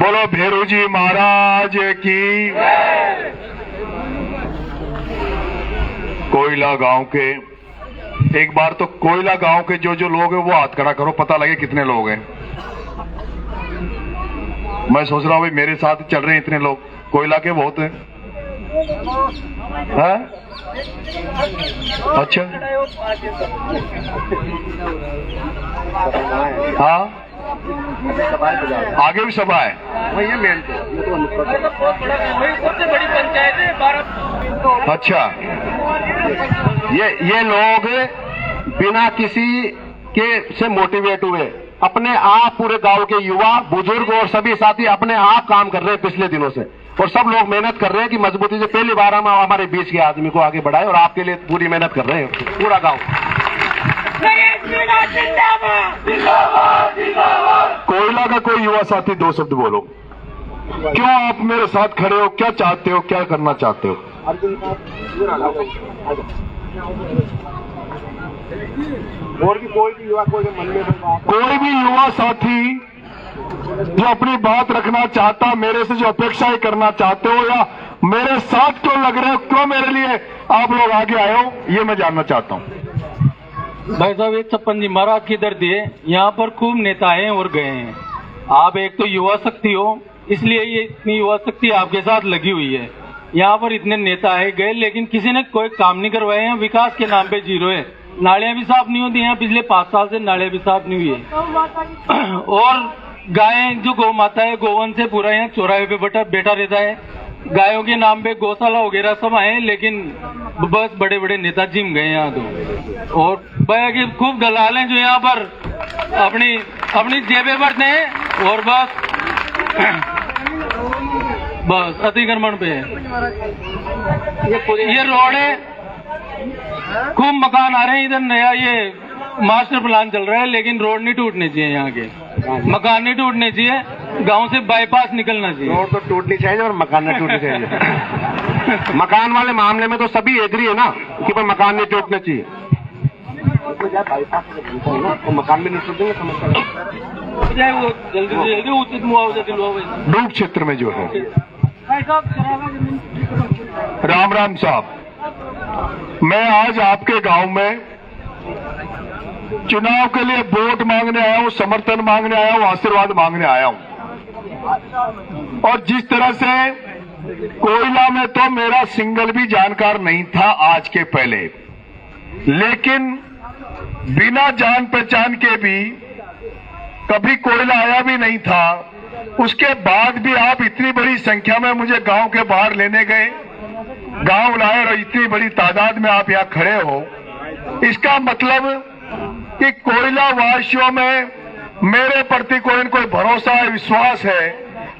बोलो भेरू जी महाराज की। कोयला गांव के, एक बार तो कोयला गांव के जो जो लोग हैं वो हाथ खड़ा करो, पता लगे कितने लोग हैं। मैं सोच रहा हूं भाई मेरे साथ चल रहे हैं इतने लोग, कोयला के बहुत हैं। है? अच्छा, हाँ आगे भी सभा है। सबसे बड़ी पंचायत है भारत। अच्छा, ये लोग बिना किसी के से मोटिवेट हुए अपने आप, पूरे गांव के युवा बुजुर्ग और सभी साथी अपने आप काम कर रहे हैं पिछले दिनों से, और सब लोग मेहनत कर रहे हैं कि मजबूती से पहली बार हम हमारे बीच के आदमी को आगे बढ़ाए, और आपके लिए पूरी मेहनत कर रहे हैं पूरा गांव। कोयला का कोई युवा साथी दो शब्द बोलो, क्यों आप मेरे साथ खड़े हो, क्या चाहते हो, क्या करना चाहते हो? और भी कोई भी युवा, कोई भी युवा साथी जो अपनी बात रखना चाहता, मेरे से जो अपेक्षाएं करना चाहते हो या मेरे साथ क्यों लग रहे हो, क्यों मेरे लिए आप लोग आगे आए हो, ये मैं जानना चाहता हूँ। भाई साहब, ये छप्पन जी महाराज की धरती है, यहाँ पर खूब नेता आए और गए हैं। आप एक तो युवा शक्ति हो, इसलिए ये इतनी युवा शक्ति आपके साथ लगी हुई है। यहाँ पर इतने नेता आए गए, लेकिन किसी ने कोई काम नहीं करवाए हैं। विकास के नाम पे जीरो है। नालियां भी साफ नहीं होती हैं, पिछले 5 साल से नालियां भी साफ नहीं हुई है। और गायें, जो गौ माता है, गोवन से पूरा यहाँ चौराहे पे बैठा रहता है। गायों के नाम पे गौशाला वगैरह सब आए, लेकिन बस बड़े बड़े नेता जिम गए यहाँ तो। और भैया की खूब दलाल हैं जो यहाँ पर अपनी जेबें भरते हैं और बस अतिक्रमण पे है। ये रोड है, खूब मकान आ रहे हैं इधर, नया ये मास्टर प्लान चल रहा है, लेकिन रोड नहीं टूटने चाहिए, यहाँ के मकान नहीं टूटने चाहिए, गांव से बाईपास निकलना चाहिए। रोड तो टूटनी चाहिए और मकान नहीं टूटने चाहिए। मकान वाले मामले में तो सभी एग्री है ना कि भाई मकान नहीं टूटने चाहिए। तो मकान भी नहीं टूटेंगे, समस्या वो जल्दी से जल्दी उचित मुआवजा दिलवाओ। डूब क्षेत्र में जो है। राम राम साहब, मैं आज आपके गांव में चुनाव के लिए वोट मांगने आया हूं, समर्थन मांगने आया हूं, आशीर्वाद मांगने आया हूं। और जिस तरह से कोयला में तो मेरा सिंगल भी जानकार नहीं था आज के पहले, लेकिन बिना जान पहचान के भी कभी कोयला आया भी नहीं था, उसके बाद भी आप इतनी बड़ी संख्या में मुझे गांव के बाहर लेने गए, गांव लाए और इतनी बड़ी तादाद में आप यहां खड़े हो। इसका मतलब कि कोयला वासियों में मेरे प्रति कोई न कोई भरोसा है, विश्वास है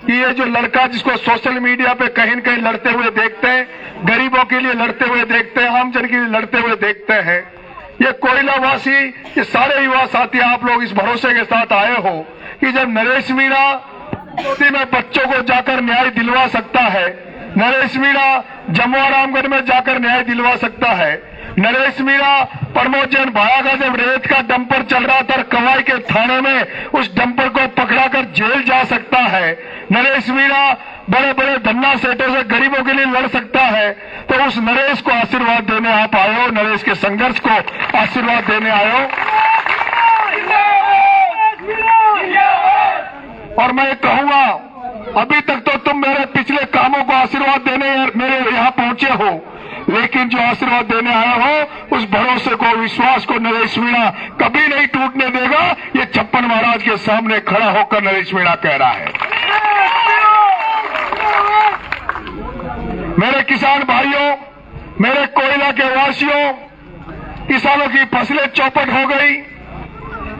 कि ये जो लड़का जिसको सोशल मीडिया पे कहीं न कहीं लड़ते हुए देखते हैं, गरीबों के लिए लड़ते हुए देखते हैं, आम जन के लिए लड़ते हुए देखते हैं, ये कोयलावासी, ये सारे युवा साथी आप लोग इस भरोसे के साथ आए हो कि जब नरेश मीणा में बच्चों को जाकर न्याय दिलवा सकता है, नरेश मीणा जमुआ रामगढ़ में जाकर न्याय दिलवा सकता है, नरेश मीणा प्रमोद जैन भाया का जब रेत का डंपर चल रहा था कवाई के थाने में उस डंपर को पकड़ाकर जेल जा सकता है, नरेश मीणा बड़े बड़े धन्ना सेठों से गरीबों के लिए लड़ सकता है, तो उस नरेश को आशीर्वाद देने आप आए हो, नरेश के संघर्ष को आशीर्वाद देने आए हो। और मैं कहूंगा, अभी तक तो तुम मेरे पिछले कामों को आशीर्वाद देने मेरे यहाँ पहुंचे हो, लेकिन जो आशीर्वाद देने आए हो उस भरोसे को, विश्वास को नरेश मीणा कभी नहीं टूटने देगा। ये छप्पन महाराज के सामने खड़ा होकर नरेश मीणा कह रहा है। मेरे किसान भाइयों, मेरे कोयला के वासियों, किसानों की फसलें चौपट हो गई,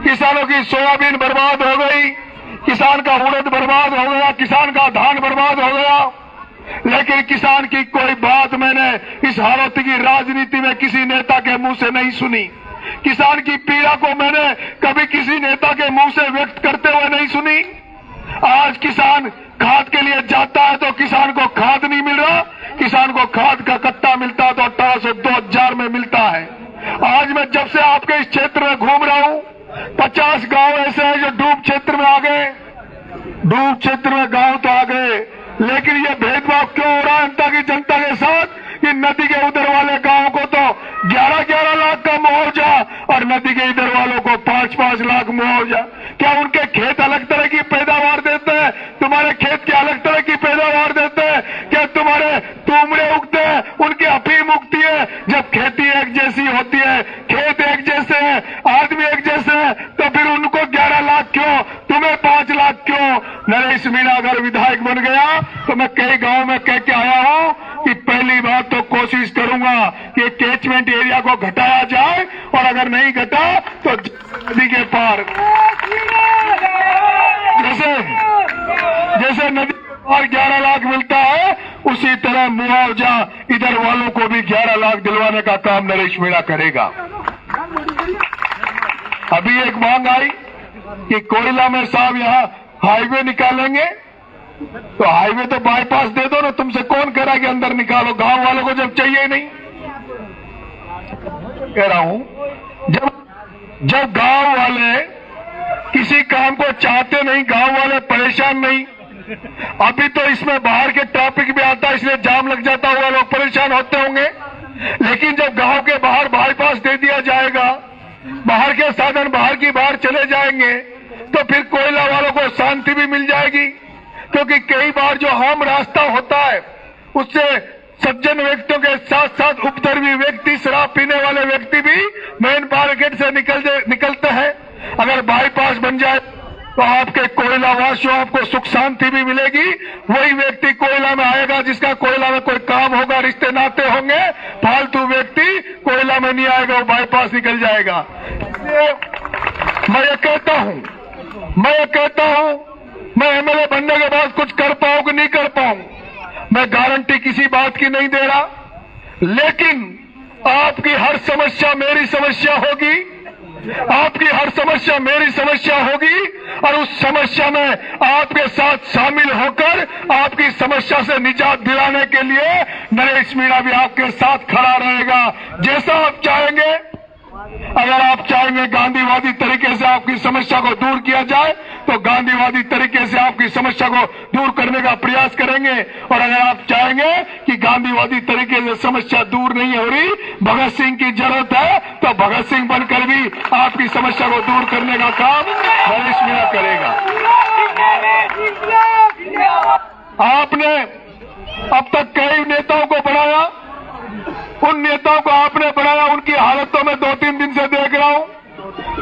किसानों की सोयाबीन बर्बाद हो गई, किसान का उड़द बर्बाद हो गया, किसान का धान बर्बाद हो गया, लेकिन किसान की कोई बात मैंने इस हालत की राजनीति में किसी नेता के मुंह से नहीं सुनी। किसान की पीड़ा को मैंने कभी किसी नेता के मुंह से व्यक्त करते हुए नहीं सुनी। आज किसान खाद के लिए जाता है तो किसान को खाद नहीं मिल रहा, किसान को खाद का कट्टा मिलता है तो 1800-2000 में मिलता है। आज मैं जब से आपके इस क्षेत्र में घूम रहा हूं, 50 गांव ऐसे हैं जो डूब क्षेत्र में आ गए, डूब क्षेत्र में गांव तो आ गए, लेकिन ये भेदभाव क्यों हो रहा है जनता की जनता के साथ कि नदी के उधर वाले गांव को तो 11-11 लाख का मुआवजा और नदी के इधर वालों को 5-5 लाख मुआवजा। क्या उनके खेत अलग तरह की पैदावार देते हैं? तुम्हारे खेत की अलग तरह की पैदावार देते हैं? क्या तुम्हारे तुमड़े उगते हैं, उनकी अफीम उगती है? जब खेती एक जैसी होती है, खेत एक जैसे हैं, आदमी एक जैसे हैं, तो फिर उनको 11 लाख क्यों, तुम्हें 5 लाख क्यों? नरेश मीणा अगर विधायक बन गया तो मैं कई गांव में कह के आया हूं कि पहली बात तो कोशिश करूंगा कि कैचमेंट एरिया को घटाया जाए, और अगर नहीं घटा तो नदी के पार जैसे नदी के पार 11 लाख मिलता है, उसी तरह मुआवजा इधर वालों को भी 11 लाख दिलवाने का काम नरेश मीणा करेगा। अभी एक मांग आई कि कोयला में साहब यहाँ हाईवे निकालेंगे, तो हाईवे तो बाईपास दे दो ना, तुमसे कौन कह रहा है कि अंदर निकालो? गांव वालों को जब चाहिए ही नहीं। कह रहा हूं जब गांव वाले किसी काम को चाहते नहीं, गांव वाले परेशान नहीं। अभी तो इसमें बाहर के ट्रैफिक भी आता है, इसलिए जाम लग जाता होगा, लोग परेशान होते होंगे। लेकिन जब गांव के बाहर बाईपास दे दिया जाएगा, बाहर के साधन बाहर की बाहर चले जाएंगे, तो फिर कोयला वालों को शांति भी मिल जाएगी। क्योंकि कई बार जो आम रास्ता होता है, उससे सज्जन व्यक्तियों के साथ साथ उपद्रवी व्यक्ति, शराब पीने वाले व्यक्ति भी मेन मार्केट से निकलते हैं। अगर बाईपास बन जाए तो आपके कोयला वासियों आपको सुख शांति भी मिलेगी। वही व्यक्ति कोयला में आएगा जिसका कोयला में कोई काम होगा, रिश्ते नाते होंगे। फालतू व्यक्ति कोयला में नहीं आएगा, वो बाईपास निकल जाएगा। मैं ये कहता हूं मैं एमएलए बनने के बाद कुछ कर पाऊं कि नहीं कर पाऊं, मैं गारंटी किसी बात की नहीं दे रहा। लेकिन आपकी हर समस्या मेरी समस्या होगी, आपकी हर समस्या मेरी समस्या होगी, और उस समस्या में आपके साथ शामिल होकर आपकी समस्या से निजात दिलाने के लिए नरेश मीणा भी आपके साथ खड़ा रहेगा, जैसा आप चाहेंगे। अगर आप चाहेंगे गांधीवादी तरीके से आपकी समस्या को दूर किया जाए, तो गांधीवादी तरीके से आपकी समस्या को दूर करने का प्रयास करेंगे। और अगर आप चाहेंगे कि गांधीवादी तरीके से समस्या दूर नहीं हो रही, भगत सिंह की जरूरत है, तो भगत सिंह बनकर भी आपकी समस्या को दूर करने का काम नरेश मीणा करेगा। आपने अब तक कई नेताओं को बनाया, उन नेताओं को आपने बनाया, उनकी हालत तो मैं 2-3 दिन से देख रहा हूं।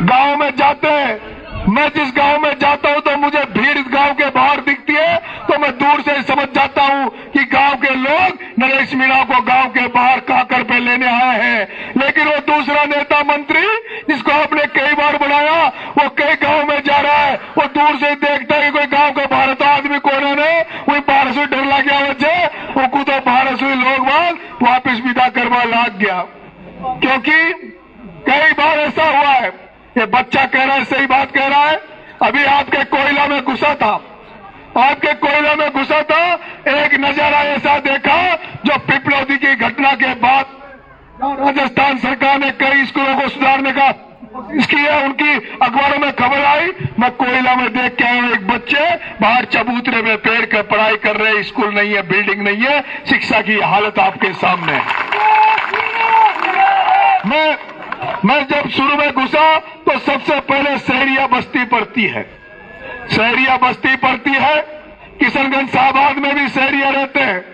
गांव में जाते हैं, मैं जिस गांव में जाता हूं तो मुझे भीड़ गांव के बाहर दिखती है, तो मैं दूर से समझ जाता हूं कि गांव के लोग नरेश मीणा को गांव के बाहर काकर पे लेने आए हैं। लेकिन वो दूसरा नेता मंत्री जिसको आपने कई बार बनाया, वो कई गांव में जा रहा है, वो दूर से देखता है कि कोई गांव का भारत आदमी कोने ने वही 1200 डर लग गया, वजह वो कूदो 1200 लोग बाद वापिस विदा करवा लाग गया। क्योंकि कई बार ऐसा हुआ है, ये बच्चा कह रहा है, सही बात कह रहा है। अभी आपके कोयला में घुसा था, एक नजारा ऐसा देखा जो पिपलौदी की घटना के बाद राजस्थान सरकार ने कई स्कूलों को सुधारने का इसकी है, उनकी अखबारों में खबर आई। मैं कोयला में देख के आया हूं, एक बच्चे बाहर चबूतरे में पेड़ कर पढ़ाई कर रहे हैं, स्कूल नहीं है, बिल्डिंग नहीं है, शिक्षा की हालत आपके सामने है। मैं जब शुरू में घुसा तो सबसे पहले शहरिया बस्ती पड़ती है, किशनगंज शाहबाद में भी शहरिया रहते हैं।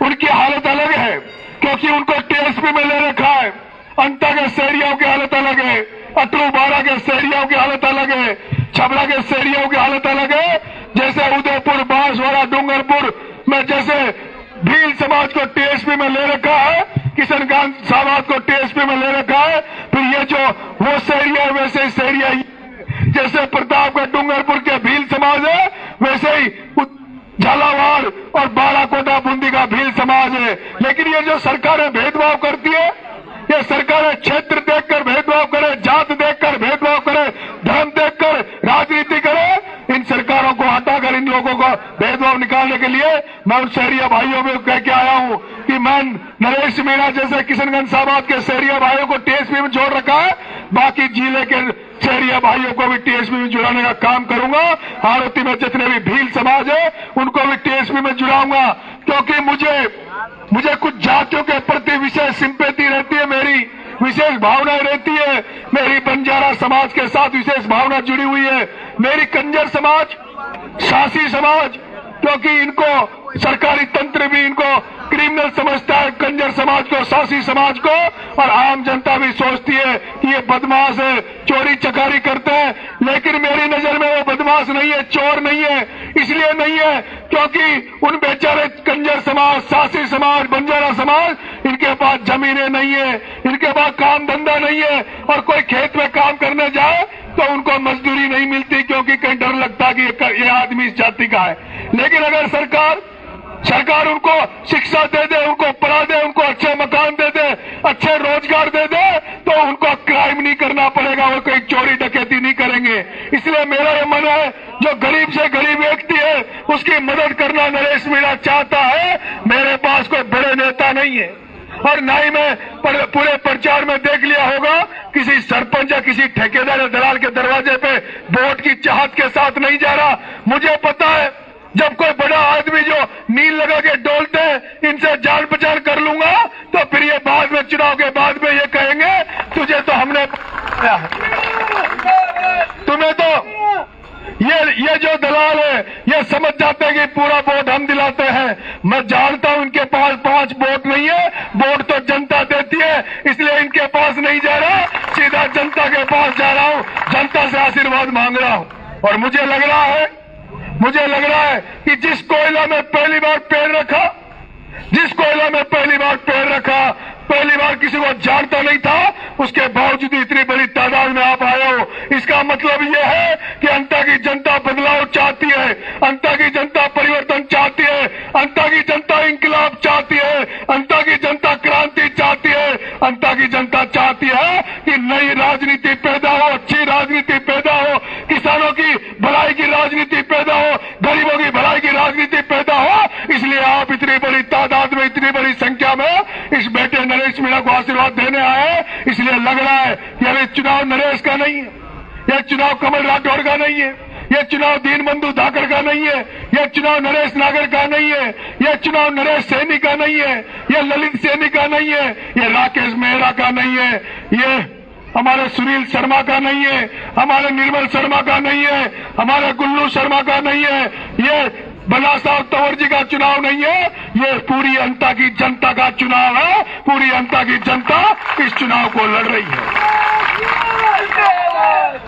उनकी हालत अलग है, क्योंकि उनको टीएसपी में ले रखा है। अंता के शहरियों की हालत अलग है, अटरू बाड़ा के शहरियों की हालत अलग है, छबड़ा के शहरियों की हालत अलग है। जैसे उदयपुर, बांसवाड़ा, डूंगरपुर में जैसे भील समाज को टीएसपी में ले रखा है, किशनगंज शाहबाद को टीएसपी में ले रखा है। फिर ये जो वो शहरिया है, वैसे ही शहरिया जैसे प्रतापगढ़ डूंगरपुर के भील समाज है, वैसे ही झालावाड़ और बाड़ाकोटा बूंदी का भील समाज है। लेकिन ये जो सरकारें भेदभाव करती है, ये सरकारें क्षेत्र देखकर भेदभाव करे, जात देखकर भेदभाव करे, धर्म देखकर राजनीति करे। इन सरकारों को हटाकर इन लोगों को भेदभाव निकालने के लिए मैं उन शहरिया भाइयों में कह के आया हूं कि मैं नरेश मीणा जैसे किशनगंज शाहबाद के शहरिया भाइयों को टीएसपी में जोड़ रखा है, बाकी जिले के शहरिया भाइयों को भी टीएसपी में जुड़ाने का काम करूंगा। हाड़ौती में जितने भी भील समाज है उनको भी टीएसपी में जुड़ाऊंगा, क्योंकि मुझे कुछ जातियों के प्रति विशेष सिंपैथी रहती है, मेरी विशेष भावनाएं रहती है। मेरी बंजारा समाज के साथ विशेष भावना जुड़ी हुई है, मेरी कंजर समाज, शासी समाज, क्योंकि इनको सरकारी तंत्र भी इनको क्रिमिनल समझता है, कंजर समाज को, शासी समाज को, और आम जनता भी सोचती है कि ये बदमाश है, चोरी चकारी करते हैं। लेकिन मेरी नजर में वो बदमाश नहीं है, चोर नहीं है। इसलिए नहीं है क्योंकि उन बेचारे कंजर समाज, शासी समाज, बंजारा समाज, इनके पास जमीनें नहीं है, इनके पास काम धंधा नहीं है, और कोई खेत में काम करने जाए तो उनको मजदूरी नहीं मिलती, क्योंकि कहीं डर लगता कि ये आदमी इस जाति का है। लेकिन अगर सरकार उनको शिक्षा दे दे, उनको पढ़ा दे, उनको अच्छे मकान दे दे, अच्छे रोजगार दे दे, तो उनको क्राइम नहीं करना पड़ेगा, वो कोई चोरी डकैती नहीं करेंगे। इसलिए मेरा ये मन है, जो गरीब से गरीब व्यक्ति है उसकी मदद करना नरेश मीणा चाहता है। मेरे पास कोई बड़े नेता नहीं है, और न ही मैं पूरे प्रचार में देख लिया होगा किसी सरपंच या किसी ठेकेदार या दलाल के दरवाजे पे वोट की चाहत के साथ नहीं जा रहा। मुझे पता है जब कोई बड़ा आदमी जो नील लगा के डोलते हैं, इनसे जान पहचान कर लूंगा, तो फिर ये बाद में, चुनाव के बाद में ये कहेंगे तुझे तो हमने, तुम्हें तो ये जो दलाल है ये समझ जाते हैं कि पूरा वोट हम दिलाते हैं। मैं जानता हूं इनके पास 5 वोट नहीं है, वोट तो जनता देती है, इसलिए इनके पास नहीं जा रहा, सीधा जनता के पास जा रहा हूं, जनता से आशीर्वाद मांग रहा हूं। और मुझे लग रहा है कि जिस कोयला में पहली बार पैर रखा, पहली बार किसी को जानता नहीं था, उसके बावजूद इतनी बड़ी तादाद में आप आए हो। इसका मतलब यह है कि अंता की जनता बदलाव चाहती है, अंता की जनता परिवर्तन चाहती है, अंता की जनता इंकलाब चाहती है, अंता की जनता क्रांति चाहती है, अंता की जनता चाहती है कि नई राजनीति पैदा हो, अच्छी राजनीति पैदा हो, किसानों की भलाई की राजनीति पैदा हो, गरीबों की भलाई की राजनीति पैदा हो। इसलिए आप इतनी बड़ी तादाद में, इतनी बड़ी संख्या में इस बेटे नरेश मीणा को आशीर्वाद देने आए। इसलिए लग रहा है कि अभी चुनाव नरेश का नहीं है, यह चुनाव कमल राठौड़ का नहीं है, यह चुनाव दीनबंधु धाकड़ का नहीं है, यह चुनाव नरेश नागर का नहीं है, यह चुनाव नरेश सैनी का नहीं है, यह ललित सैनी का नहीं है, यह राकेश मेहरा का नहीं है, यह हमारे सुनील शर्मा का नहीं है, हमारे निर्मल शर्मा का नहीं है, हमारे गुल्लू शर्मा का नहीं है, ये बनासा और तंवर जी का चुनाव नहीं है, ये पूरी अंता की जनता का चुनाव है। पूरी अंता की जनता इस चुनाव को लड़ रही है,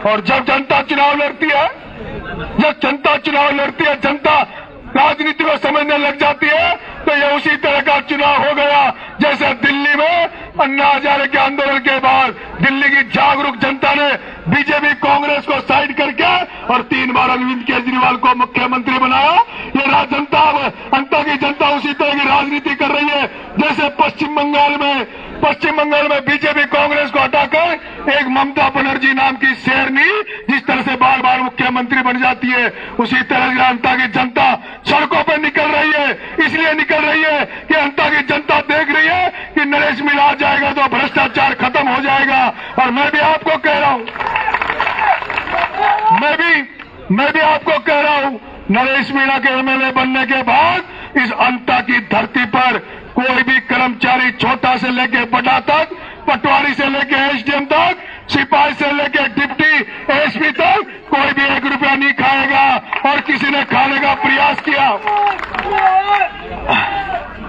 और जब जनता चुनाव लड़ती है, जनता राजनीति को समझने लग जाती है, तो ये उसी तरह का चुनाव हो गया जैसे दिल्ली में अन्ना हजारे के आंदोलन के बाद दिल्ली की जागरूक जनता ने बीजेपी कांग्रेस को साइड करके और 3 बार अरविंद केजरीवाल को मुख्यमंत्री बनाया। ये जनता, अंता की जनता उसी तरह की राजनीति कर रही है जैसे पश्चिम बंगाल में बीजेपी कांग्रेस को हटाकर एक ममता बनर्जी नाम की शेरनी जिस तरह से बार बार मुख्यमंत्री बन जाती है, उसी तरह की अंता की जनता सड़कों पर निकल रही है। इसलिए निकल रही है कि अंता की जनता देख रही है कि नरेश मीणा आ जाएगा तो भ्रष्टाचार खत्म हो जाएगा। और मैं भी आपको कह रहा हूं, नरेश मीणा के एमएलए बनने के बाद इस अंता की धरती पर कोई भी कर्मचारी, छोटा से लेके बड़ा तक, पटवारी से लेके एसडीएम तक, सिपाही से लेके डिप्टी एसपी तक, कोई भी 1 रुपया नहीं खाएगा। और किसी ने खाने का प्रयास किया,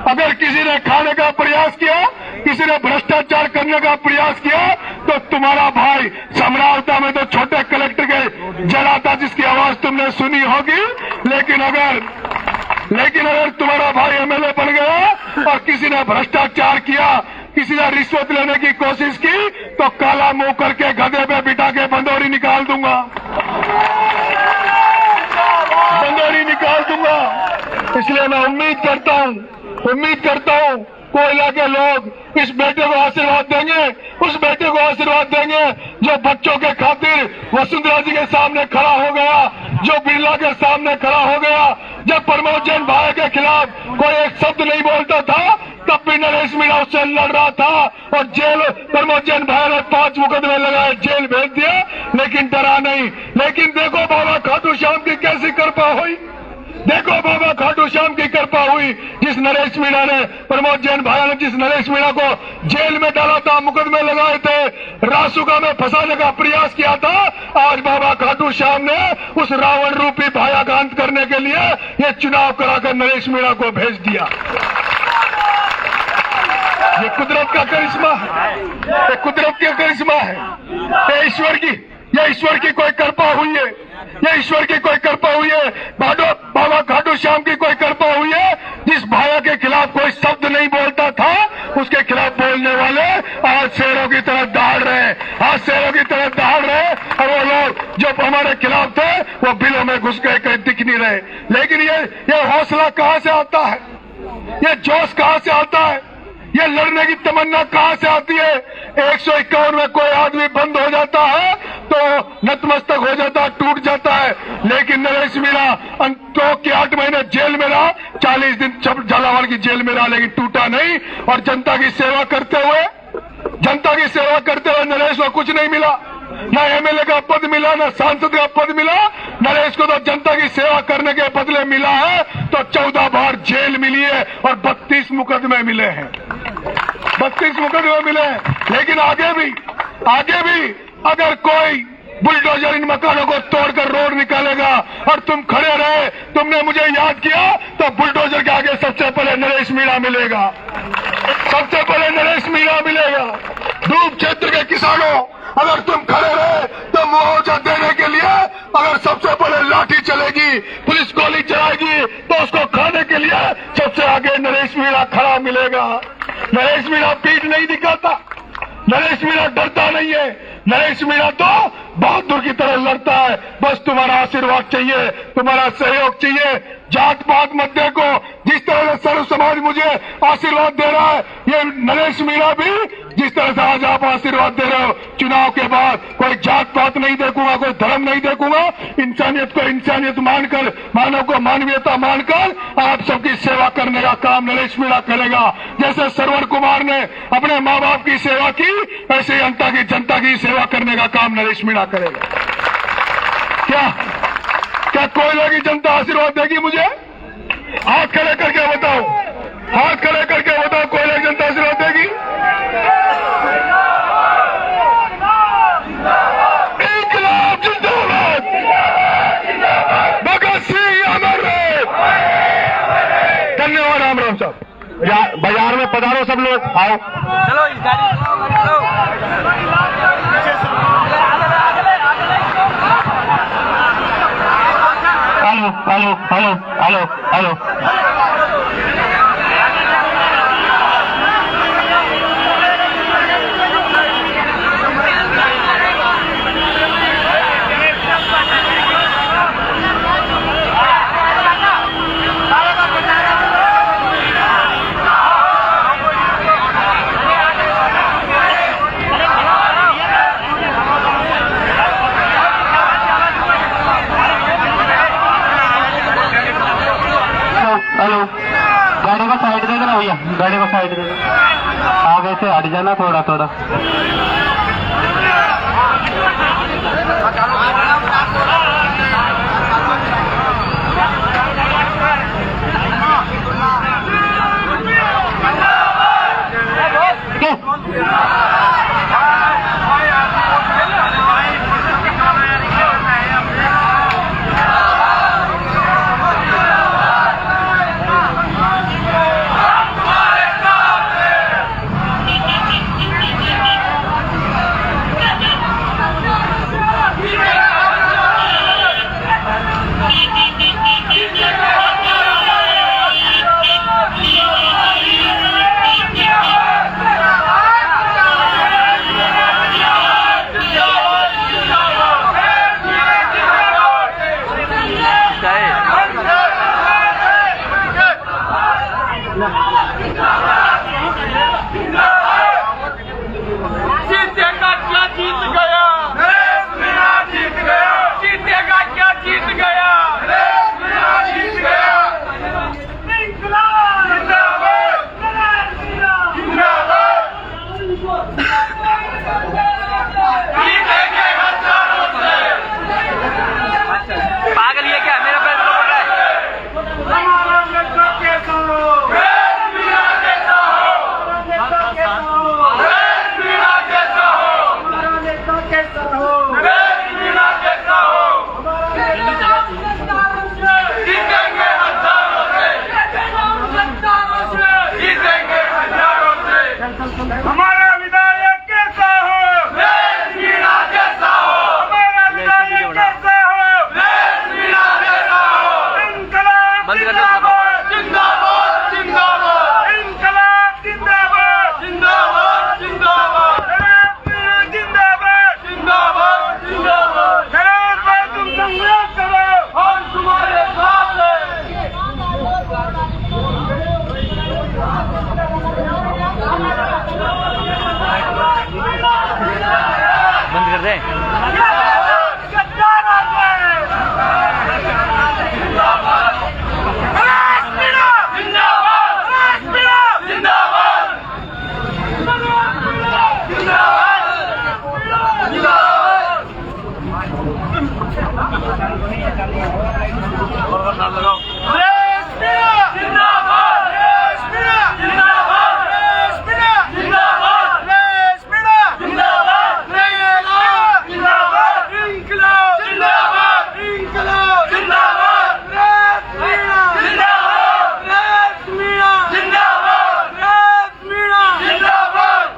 अगर किसी ने खाने का प्रयास किया, किसी ने भ्रष्टाचार करने का प्रयास किया, तो तुम्हारा भाई समरावता में तो छोटे कलेक्टर के जला था जिसकी आवाज तुमने सुनी होगी। लेकिन अगर तुम्हारा भाई एमएलए बन गया और किसी ने भ्रष्टाचार किया, किसी ने रिश्वत लेने की कोशिश की, तो काला मुंह करके गधे पे बिठा के बंदौरी निकाल दूंगा, इसलिए मैं उम्मीद करता हूं कोयला के लोग इस बेटे को आशीर्वाद देंगे, उस बेटे को आशीर्वाद देंगे जो बच्चों के खातिर वसुंधरा जी के सामने खड़ा हो गया, जो बिरला के सामने खड़ा हो गया। जब प्रमोद जैन भाई के खिलाफ कोई एक शब्द नहीं बोलता था, तब भी नरेश मीणा उससे लड़ रहा था और जेल प्रमोद जैन भाई ने 5 मुकदमे लगाए, जेल भेज दिया, लेकिन डरा नहीं। लेकिन देखो बाबा खाटू श्याम की कैसी कृपा हुई, देखो बाबा खाटू श्याम की कृपा हुई। जिस नरेश मीणा ने, प्रमोद जैन भाई ने जिस नरेश मीणा को जेल में डाला था, मुकदमे लगाए थे, रासुका में फंसाने का प्रयास किया था, आज बाबा खाटू श्याम ने उस रावण रूपी भायाकांत करने के लिए ये चुनाव कराकर नरेश मीणा को भेज दिया। ये कुदरत का करिश्मा है, ये कुदरत का करिश्मा है, ये ईश्वर की कोई कृपा हुई है, ये ईश्वर की कोई कृपा हुई है। बाबा खाटू श्याम की कोई कृपा हुई है। जिस भाया के खिलाफ कोई शब्द नहीं बोलता था, उसके खिलाफ बोलने वाले आज शेरों की तरह दहाड़ रहे, आज शेरों की तरह दहाड़ रहे। और वो लोग जो हमारे खिलाफ थे वो बिलों में घुस गए, कहीं दिख नहीं रहे। लेकिन ये हौसला कहां से आता है, ये जोश कहां से आता है, ये लड़ने की तमन्ना कहां से आती है। 151 में कोई आदमी बंद हो जाता है तो नतमस्तक हो जाता है, टूट जाता है। लेकिन नरेश मीणा 2 के 8 महीने जेल में रहा, 40 दिन झालावाड़ की जेल में रहा, लेकिन टूटा नहीं। और जनता की सेवा करते हुए नरेश को कुछ नहीं मिला, न एमएलए का पद मिला, न सांसद का पद मिला। नरेश को तो जनता की सेवा करने के बदले मिला है तो 14 बार जेल मिली है और 32 मुकदमे मिले हैं, 32 मुकदमे मिले हैं। लेकिन आगे भी अगर कोई बुलडोजर इन मकानों को तोड़कर रोड निकालेगा और तुम खड़े रहे, तुमने मुझे याद किया, तो बुलडोजर के आगे सबसे पहले नरेश मीणा मिलेगा, सबसे पहले नरेश मीणा मिलेगा। धूप क्षेत्र के किसानों, अगर तुम खड़े रहे तो मुआवजा देने के लिए अगर सबसे पहले लाठी चलेगी, पुलिस गोली चलाएगी, तो उसको खाने के लिए सबसे आगे नरेश मीणा खड़ा मिलेगा। नरेश मीणा पीठ नहीं दिखाता, नरेश मीणा डरता नहीं है, नरेश मीणा तो बहादुर की तरह लड़ता है। बस तुम्हारा आशीर्वाद चाहिए, तुम्हारा सहयोग चाहिए। जात पात मत देखो, जिस तरह से सर्व समाज मुझे आशीर्वाद दे रहा है, ये नरेश मीणा भी जिस तरह से आज आप आशीर्वाद दे रहे हो, चुनाव के बाद कोई जात पात नहीं देखूंगा, कोई धर्म नहीं देखूंगा, इंसानियत को इंसानियत मानकर, मानव को मानवीयता मानकर आप सबकी सेवा करने का काम नरेश मीणा करेगा। जैसे श्रवण कुमार ने अपने माँ बाप की सेवा की, ऐसे ही जनता की सेवा करने का काम नरेश मीणा करेगा। क्या कोयला की जनता आशीर्वाद देगी मुझे? हाथ खड़े करके बताओ, हाथ खड़े करके बताओ, कोयला की जनता आशीर्वाद देगी? इंकलाब जिंदाबाद, भगत सिंह अमर रहे। धन्यवाद राम साहब। बाजार में पधारो सब लोग, आओ चलो इस गाड़ी हेलो गाड़ी को साइड दे देना भैया, गाड़ी को साइड दे देना, आगे से हट जाना थोड़ा थोड़ा।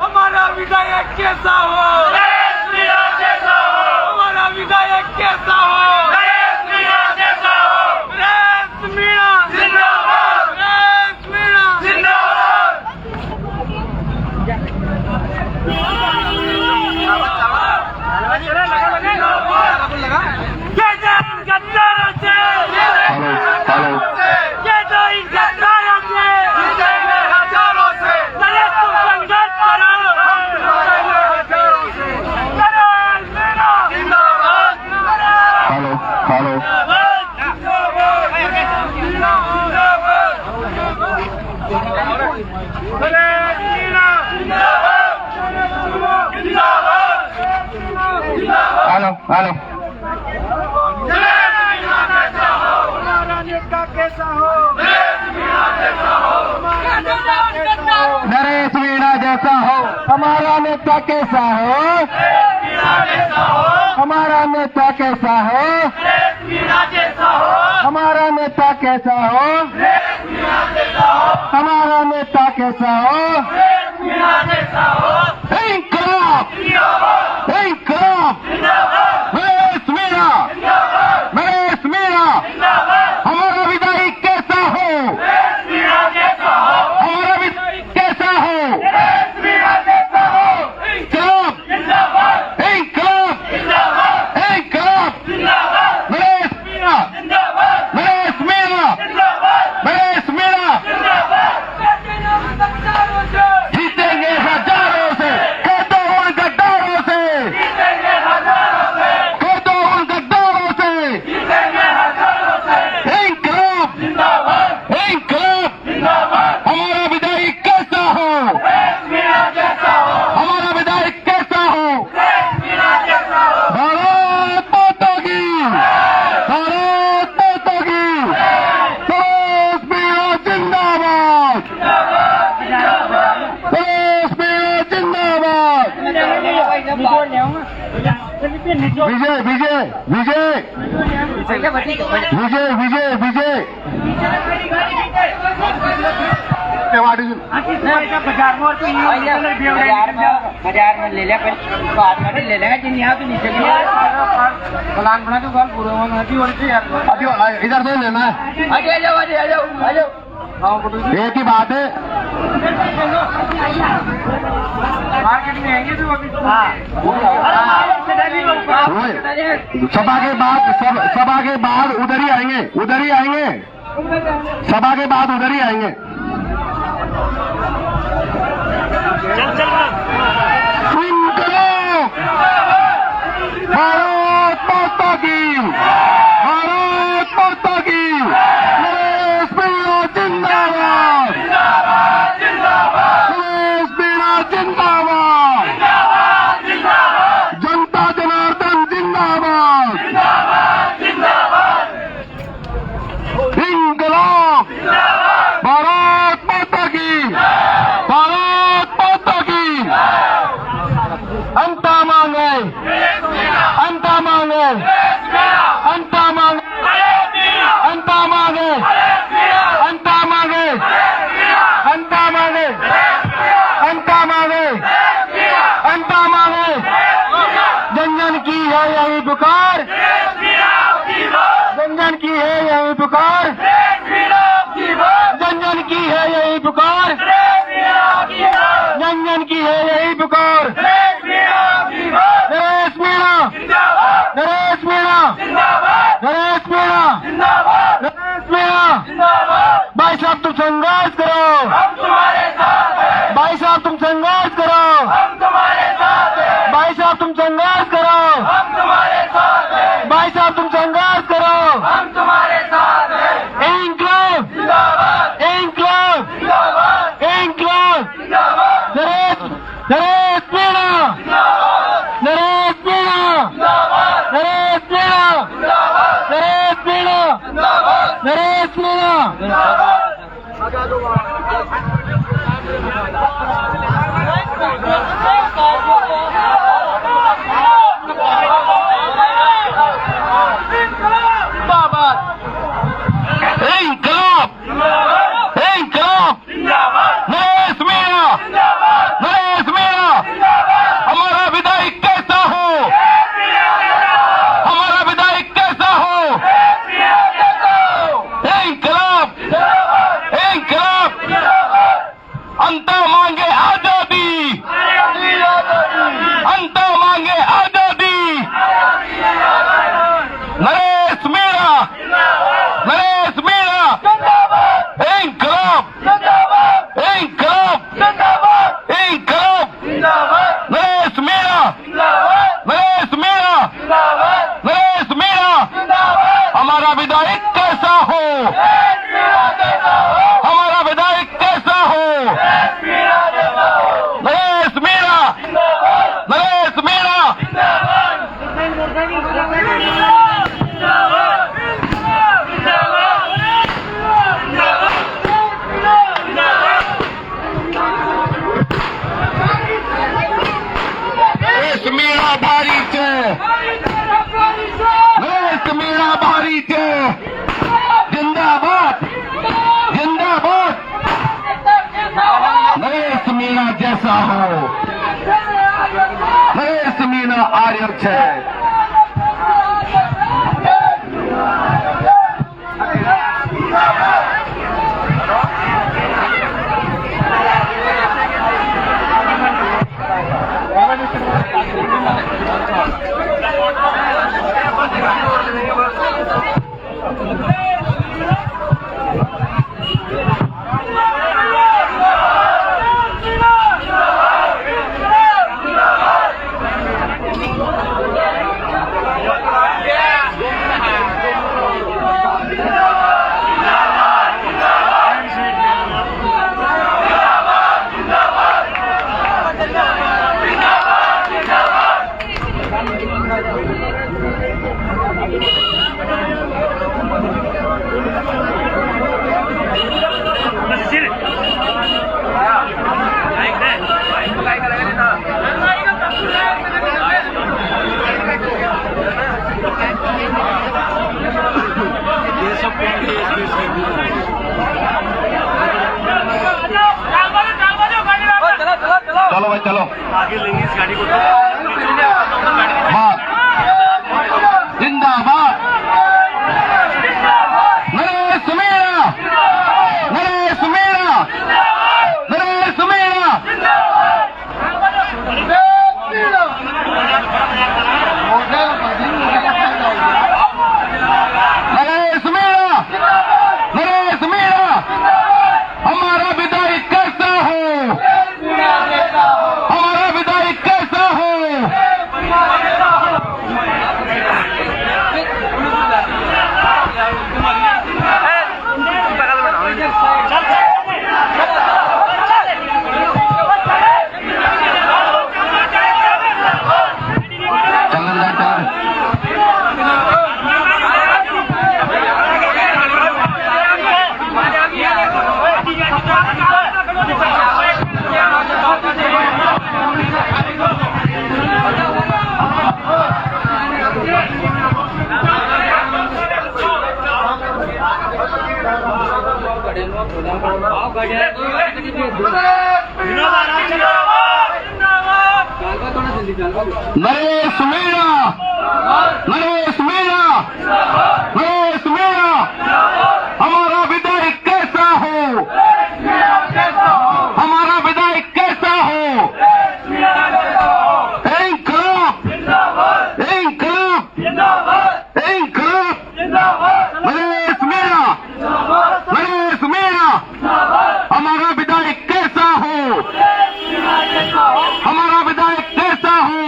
हमारा विधायक कैसा हो, हमारा विधायक कैसा हो, हेलो नरेश मीणा जैसा हो हमारा नेता कैसा हो, हमारा नेता कैसा हो, हमारा नेता कैसा हो, हमारा नेता कैसा हो, इंकलाब इंकलाब नरेश मीणा, नरेश मीणा हमारा विधायक कैसा हो, हमारा विधायक कैसा हो, इंकलाब इंकलाब इंकलाब नरेश मीणा, नरेश मीणा, नरेश मीणा जीतेंगे हजारों से, कर दो उन गद्दारों से, कर दो उन गद्दारों से, इंकलाब इंकलाब हमारा विधायक कैसा हो, हमारा विधायक कैसा हो, भारत माता की, भारत माता की, नरेश मीणा जिंदाबाद, नरेश मीणा जिंदाबाद, विजय विजय विजय विजय विजय विजय बाजार में ले लिया, बाद में ले लेगा जिन यहाँ तो नीचे प्लान बना तो कल पूरे अभी इधर से लेना है, आ जाओ एक ही बात है। मार्केट में आएंगे तो अभी सभा के बाद सभा के बाद उधर ही आएंगे, उधर ही आएंगे, सभा के बाद उधर ही आएंगे। भारत माता की, भारत माता की, नरेश मीणा जिंदाबाद, नरेश मीणा जिंदाबाद, जनता जनार्दन जिंदाबाद, इंकलाब भारत माता की, भारत माता की, अंता मांगे, अंता मांगे, अंता मांगे, अंता मांगे, अंता मांगे, अंता मांगे, अंता मांगे, अंता मांगे, जन जन की है यही पुकार, जन जन की है यही पुकार, जन जन की है यही पुकार, जन जन की है यही पुकार, नरेश मीणा, नरेश मीणा, नरेश मीणा, नरेश मीणा, भाई साहब तुम संघर्ष करो, भाई साहब तुम संघर्ष करो, भाई साहब तुम संघर्ष करो, भाई साहब तुम संघर्ष करो, इंकलाब इंकलाब इंकलाब नरेश नरेश मीणा, नरेश मीणा, नरेश मीणा, नरेश मीणा नरेश मीणा इंकलाब इंकलाब नरेश मीणा नरेश मीणा हमारा विधायक कैसा हो हमारा विधायक कैसा हो इंकलाब इंकलाब अंता मांगे आजादी अंता मांगे आजादी नरेश मीणा नरेश मीणा इंकलाब इंकलाब इंकलाब नरेश मीणा नरेश मीणा नरेश मीणा हमारा विधायक कैसा हो हमारा विधायक कैसा हो नरेश मीणा नरेश मीणा नरेश मीणा भारी છે नरेश मीणा भारी છે जिंदाबाद जिंदाबाद नरेश मीणा जैसा हो नरेश मीणा आर्य છે चलो भाई चलो आगे लेंगे इस गाड़ी को हाँ जिंदाबाद नरेश मीणा नरेश मीणा नरेश मीणा नरेश मीणा नरेश मीणा हमारा विधायक कैसा हो हमारा विधायक कैसा हो नरेश मीणा नरेश मीणा नरेश मीणा हमारा विधायक कैसा हो हमारा विधायक कैसा हो इंकलाब इंकलाब इंकलाब नरेश मीणा नरेश मीणा हमारा विधायक कैसा हो हमारा विधायक कैसा हो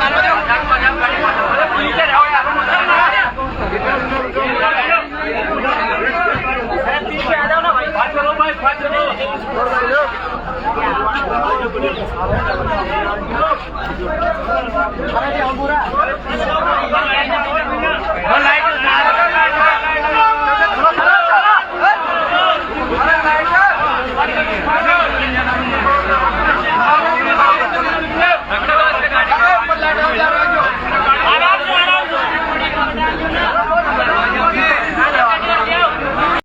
अरे